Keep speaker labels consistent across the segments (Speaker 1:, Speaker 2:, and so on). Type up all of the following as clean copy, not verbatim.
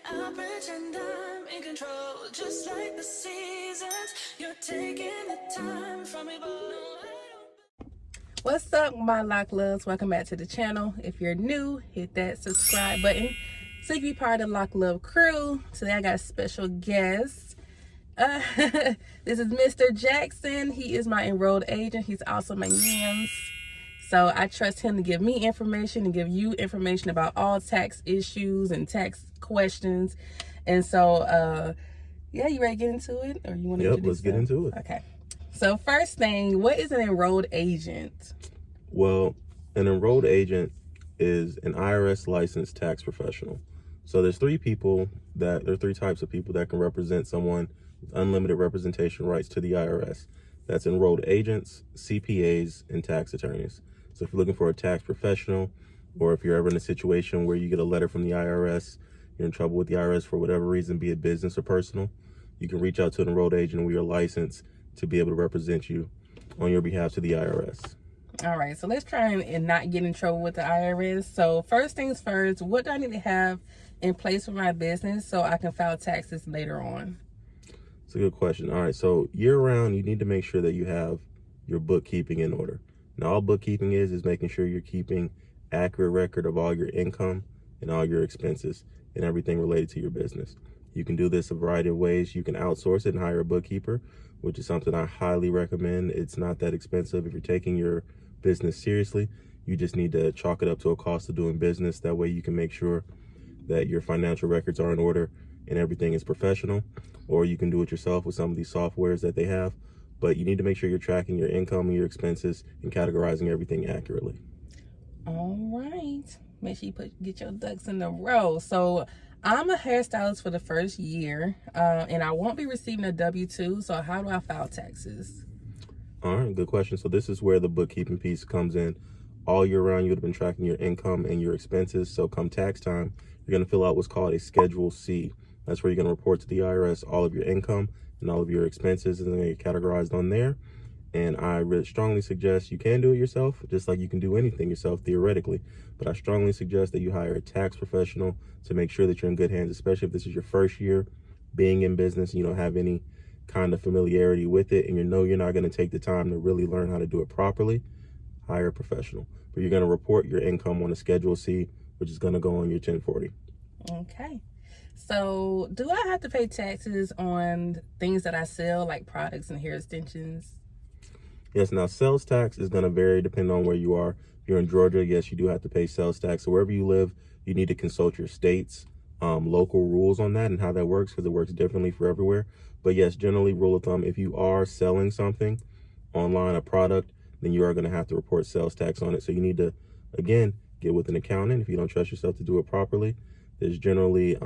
Speaker 1: I pretend I'm in control, just like the seasons. You're taking the time from me, but no, I don't. What's up, my lock loves? Welcome back to the channel. If you're new, hit that subscribe button so you can be part of the Lock Love crew. Today I got a special guest. This is Mr. Jackson. He is my enrolled agent. He's also my NIMS. So I trust him to give me information and give you information about all tax issues and tax questions. And so, yeah, you ready to get into it? Or you want to
Speaker 2: let's get into it.
Speaker 1: Okay. So first thing, what is an enrolled agent?
Speaker 2: Well, an enrolled agent is an IRS licensed tax professional. So there's three types of people that can represent someone with unlimited representation rights to the IRS. That's enrolled agents, CPAs, and tax attorneys. So if you're looking for a tax professional, or if you're ever in a situation where you get a letter from the IRS, you're in trouble with the IRS for whatever reason, be it business or personal, you can reach out to an enrolled agent and we are licensed to be able to represent you on your behalf to the IRS.
Speaker 1: All right, so let's try and not get in trouble with the IRS. So first things first, what do I need to have in place for my business so I can file taxes later on?
Speaker 2: It's a good question. All right, so year round, you need to make sure that you have your bookkeeping in order. Now, all bookkeeping is making sure you're keeping accurate record of all your income and all your expenses and everything related to your business. You can do this a variety of ways. You can outsource it and hire a bookkeeper, which is something I highly recommend. It's not that expensive. If you're taking your business seriously, you just need to chalk it up to a cost of doing business. That way you can make sure that your financial records are in order and everything is professional. Or you can do it yourself with some of these softwares that they have. But you need to make sure you're tracking your income and your expenses and categorizing everything accurately.
Speaker 1: All right. Make sure you get your ducks in a row. So I'm a hairstylist for the first year, and I won't be receiving a W-2. So how do I file taxes?
Speaker 2: All right, good question. So this is where the bookkeeping piece comes in. All year round, you would have been tracking your income and your expenses. So come tax time, you're going to fill out what's called a Schedule C. That's where you're going to report to the IRS all of your income and all of your expenses, and they're categorized on there. And I really strongly suggest you can do it yourself, just like you can do anything yourself theoretically. But I strongly suggest that you hire a tax professional to make sure that you're in good hands, especially if this is your first year being in business and you don't have any kind of familiarity with it, and you know you're not going to take the time to really learn how to do it properly. Hire a professional. But you're going to report your income on a Schedule C, which is going to go on your 1040.
Speaker 1: Okay. So do I have to pay taxes on things that I sell, like products and hair extensions?
Speaker 2: Yes, now sales tax is going to vary depending on where you are. If you're in Georgia, yes, you do have to pay sales tax. So wherever you live, you need to consult your state's local rules on that and how that works, because it works differently for everywhere. But yes, generally, rule of thumb, if you are selling something online, a product, then you are going to have to report sales tax on it. So you need to, again, get with an accountant if you don't trust yourself to do it properly. There's generally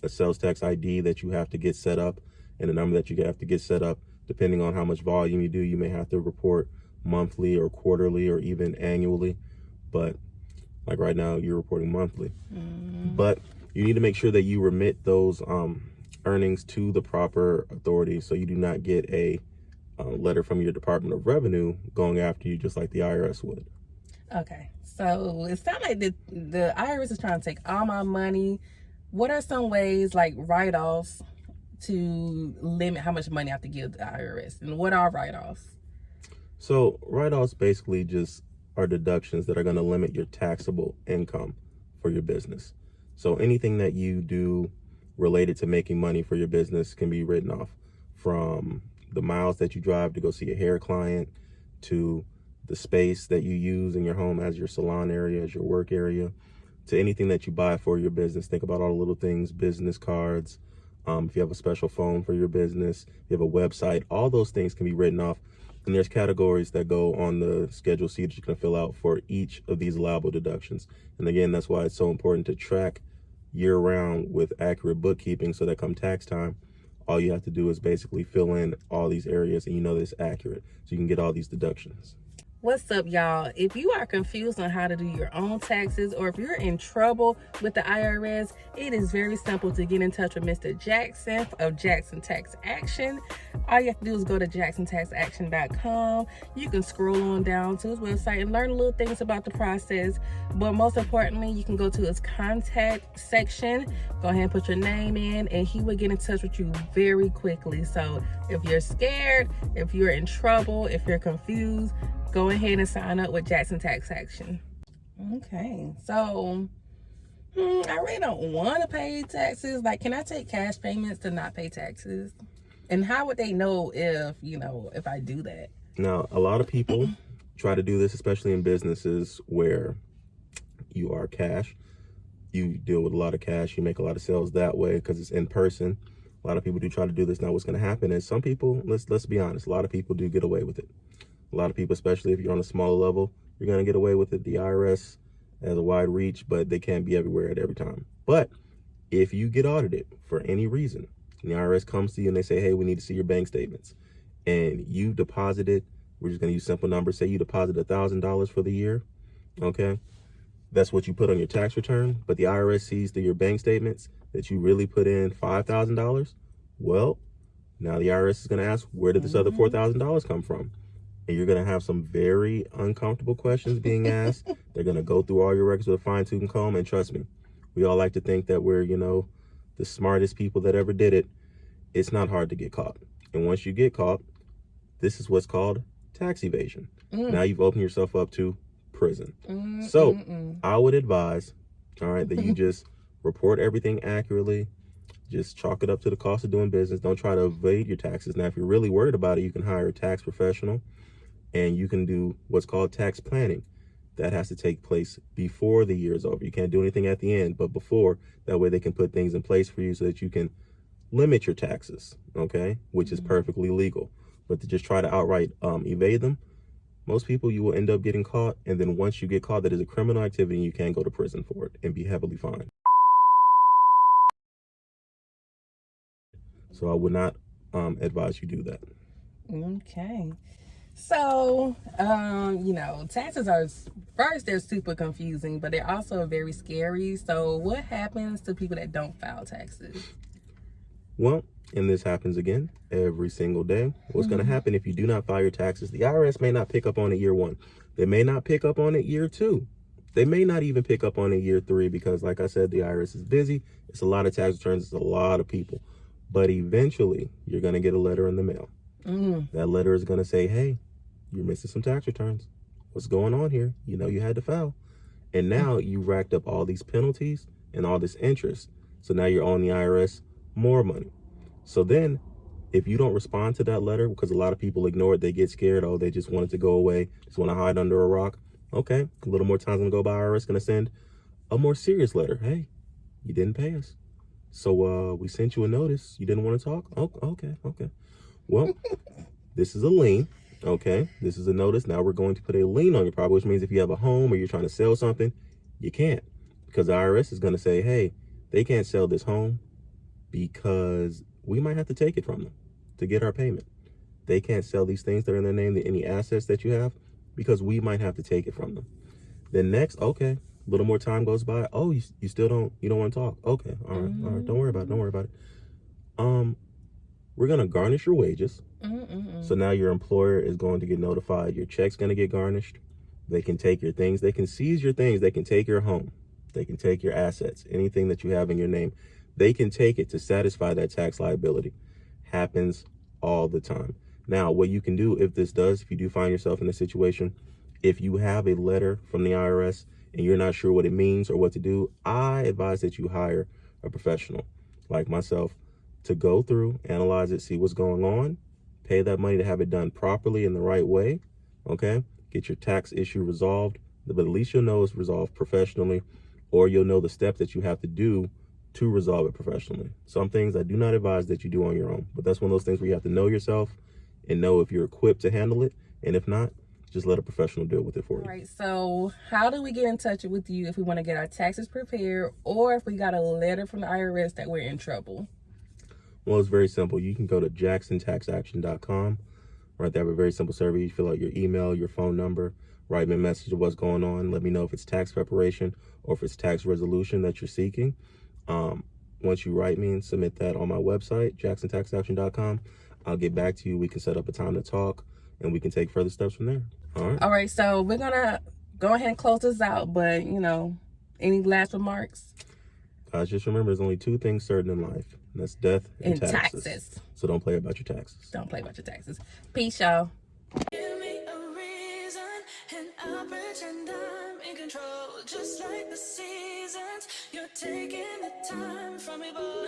Speaker 2: a sales tax ID that you have to get set up, and a number that you have to get set up. Depending on how much volume you do, you may have to report monthly or quarterly or even annually. But like right now, you're reporting monthly. But you need to make sure that you remit those earnings to the proper authority, so you do not get a letter from your Department of Revenue going after you just like the IRS would.
Speaker 1: Okay, so it sounds like the IRS is trying to take all my money. What are some ways, like write-offs, to limit how much money I have to give the IRS? And what are write-offs?
Speaker 2: So write-offs basically just are deductions that are going to limit your taxable income for your business. So anything that you do related to making money for your business can be written off, from the miles that you drive to go see a hair client, to the space that you use in your home as your salon area, as your work area, to anything that you buy for your business. Think about all the little things, business cards, if you have a special phone for your business, you have a website, all those things can be written off. And there's categories that go on the Schedule C that you can fill out for each of these allowable deductions. And again, that's why it's so important to track year round with accurate bookkeeping, so that come tax time, all you have to do is basically fill in all these areas and you know that it's accurate, so you can get all these deductions.
Speaker 1: What's up, y'all? If you are confused on how to do your own taxes, or if you're in trouble with the IRS, it is very simple to get in touch with Mr. Jackson of Jackson Tax Action. All you have to do is go to jacksontaxaction.com. You can scroll on down to his website and learn little things about the process. But most importantly, you can go to his contact section, go ahead and put your name in, and he will get in touch with you very quickly. So if you're scared, if you're in trouble, if you're confused, go ahead and sign up with Jackson Tax Action. Okay, so I really don't want to pay taxes. Like, can I take cash payments to not pay taxes? And how would they know if I do that?
Speaker 2: Now, a lot of people try to do this, especially in businesses where you are cash. You deal with a lot of cash. You make a lot of sales that way because it's in person. A lot of people do try to do this. Now, what's going to happen is some people, let's be honest, a lot of people do get away with it. A lot of people, especially if you're on a smaller level, you're going to get away with it. The IRS has a wide reach, but they can't be everywhere at every time. But if you get audited for any reason, and the IRS comes to you and they say, hey, we need to see your bank statements, and you deposited, we're just going to use simple numbers, say you deposited $1,000 for the year, okay? That's what you put on your tax return, but the IRS sees through your bank statements that you really put in $5,000. Well, now the IRS is going to ask, where did this other $4,000 come from? And you're going to have some very uncomfortable questions being asked. They're going to go through all your records with a fine-tooth comb. And trust me, we all like to think that we're, the smartest people that ever did it. It's not hard to get caught. And once you get caught, this is what's called tax evasion. Now you've opened yourself up to prison. So I would advise, all right, that you just report everything accurately. Just chalk it up to the cost of doing business. Don't try to evade your taxes. Now, if you're really worried about it, you can hire a tax professional. And you can do what's called tax planning. That has to take place before the year is over. You can't do anything at the end, but before. That way they can put things in place for you so that you can limit your taxes, okay? Which is perfectly legal. But to just try to outright evade them, most people, you will end up getting caught. And then once you get caught, that is a criminal activity and you can go to prison for it and be heavily fined. So I would not advise you do that.
Speaker 1: Okay. So, taxes are, first, they're super confusing, but they're also very scary. So what happens to people that don't file taxes?
Speaker 2: Well, and this happens again every single day. What's going to happen if you do not file your taxes? The IRS may not pick up on it year 1. They may not pick up on it year 2. They may not even pick up on it year 3 because, like I said, the IRS is busy. It's a lot of tax returns. It's a lot of people. But eventually, you're going to get a letter in the mail. That letter is going to say, hey, you're missing some tax returns. What's going on here? You had to file. And now you racked up all these penalties and all this interest. So now you're owing the IRS more money. So then if you don't respond to that letter, because a lot of people ignore it, they get scared. Oh, they just want it to go away. Just want to hide under a rock. Okay, a little more time's going to go by. IRS going to send a more serious letter. Hey, you didn't pay us. So we sent you a notice. You didn't want to talk? Oh, okay. Well, this is a lien. Okay, this is a notice. Now we're going to put a lien on your property, which means if you have a home or you're trying to sell something, you can't, because the IRS is going to say, hey, they can't sell this home because we might have to take it from them to get our payment. They can't sell these things that are in their name, any assets that you have, because we might have to take it from them. Then next, okay, a little more time goes by. Oh, you still don't want to talk? Okay, all right, don't worry about it. We're going to garnish your wages. So now your employer is going to get notified. Your check's going to get garnished. They can take your things. They can seize your things. They can take your home. They can take your assets, anything that you have in your name. They can take it to satisfy that tax liability. Happens all the time. Now, what you can do if you do find yourself in a situation, if you have a letter from the IRS and you're not sure what it means or what to do, I advise that you hire a professional like myself to go through, analyze it, see what's going on, pay that money to have it done properly in the right way, okay? Get your tax issue resolved, but at least you'll know it's resolved professionally, or you'll know the steps that you have to do to resolve it professionally. Some things I do not advise that you do on your own, but that's one of those things where you have to know yourself and know if you're equipped to handle it, and if not, just let a professional deal with it for you.
Speaker 1: All right, so how do we get in touch with you if we want to get our taxes prepared, or if we got a letter from the IRS that we're in trouble?
Speaker 2: Well, it's very simple. You can go to jacksontaxaction.com. right? They have a very simple survey. You fill out your email, your phone number, write me a message of what's going on. Let me know if it's tax preparation or if it's tax resolution that you're seeking. Once you write me and submit that on my website, jacksontaxaction.com, I'll get back to you. We can set up a time to talk and we can take further steps from there.
Speaker 1: All right, so we're gonna go ahead and close this out, but any last remarks?
Speaker 2: Guys, just remember there's only two things certain in life, and that's death and taxes. So don't play about your taxes.
Speaker 1: Don't play about your taxes. Peace, y'all.
Speaker 3: Give me a reason, and I'll pretend I'm in control. Just like the seasons, you're taking the time from me, boy.